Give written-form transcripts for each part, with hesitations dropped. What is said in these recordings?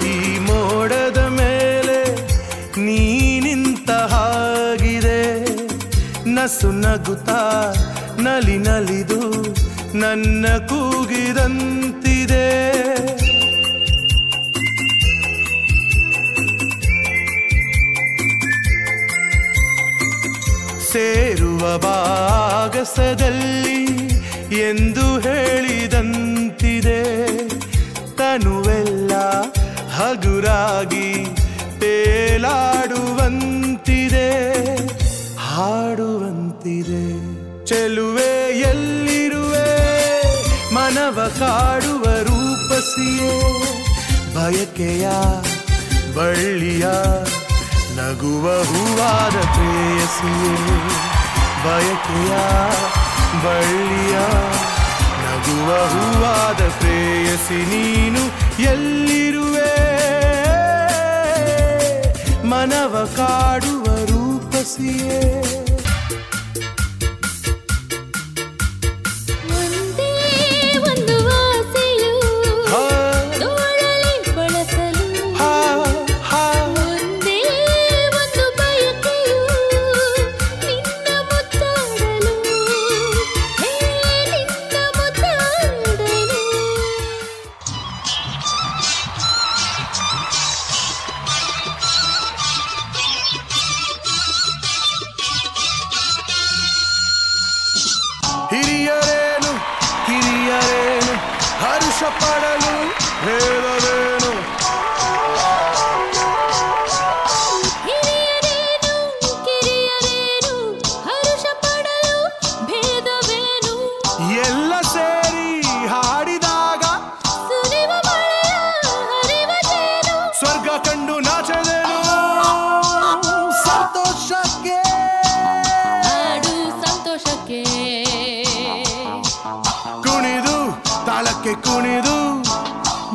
ಈ ಮೋಡದ ಮೇಲೆ ನೀ ನಿಂತ ಹಾಗಿದೆ ನಸು ನಗುತ್ತಾ ನಲಿ ನಲಿದು ನನ್ನ ಕೂಗಿದಂತಿದೆ ಸೇರುವ ಭಾಗಸದಲ್ಲಿ ಎಂದು ಹೇಳಿದಂತಿದೆ ತನುವೆಲ್ಲ ಹಗುರಾಗಿ ತೇಲಾಡುವಂತಿದೆ ಹಾಡುವಂತಿದೆ ಚೆಲುವೆ ಎಲ್ಲಿರುವೆ ಮನವ ಕಾಡುವ ರೂಪಸಿಯೇ ಬಯಕೆಯ ಬಳ್ಳಿಯ ನಗುವ ಹೂವಾದ ಪ್ರೇಯಸಿಯೇ ಬಯಕೆಯ ಬಳ್ಳಿಯ ನಗುವ ಹೂವಾದ ಪ್ರೇಯಸಿ ನೀನು ಎಲ್ಲಿರುವೆ ಮನವ ಕಾಡುವ ರೂಪಸಿಯೇ ಹಿರಿಯರೇನು ಕಿರಿಯರೇನು ಹರ್ಷ ಪಡಲು ಹೇಳಲೇನು ಹಿರಿಯರೇನು ಕಿರಿಯರೇನು ಹರ್ಷ ಪಡಲು ಭೇದವೇನು ಎಲ್ಲ ಸೇರಿ ಹಾಡಿದಾಗ ಸುರಿವ ಮಳೆಯ ಹರಿವದೇನು ಸ್ವರ್ಗ ಕಂಡು ನಾಚದೇನು ಸಂತೋಷಕ್ಕೆ ಹಾಡು ಸಂತೋಷಕ್ಕೆ ಕುಣಿದು ತಾಳಕ್ಕೆ ಕುಣಿದು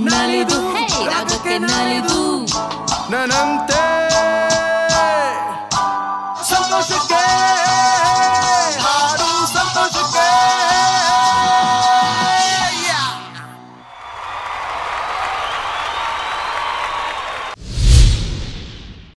ನಲಿದು ರಾಗಕ್ಕೆ ನಲಿದು ನನ್ನಂತೆ ಸಂತೋಷಕ್ಕೆ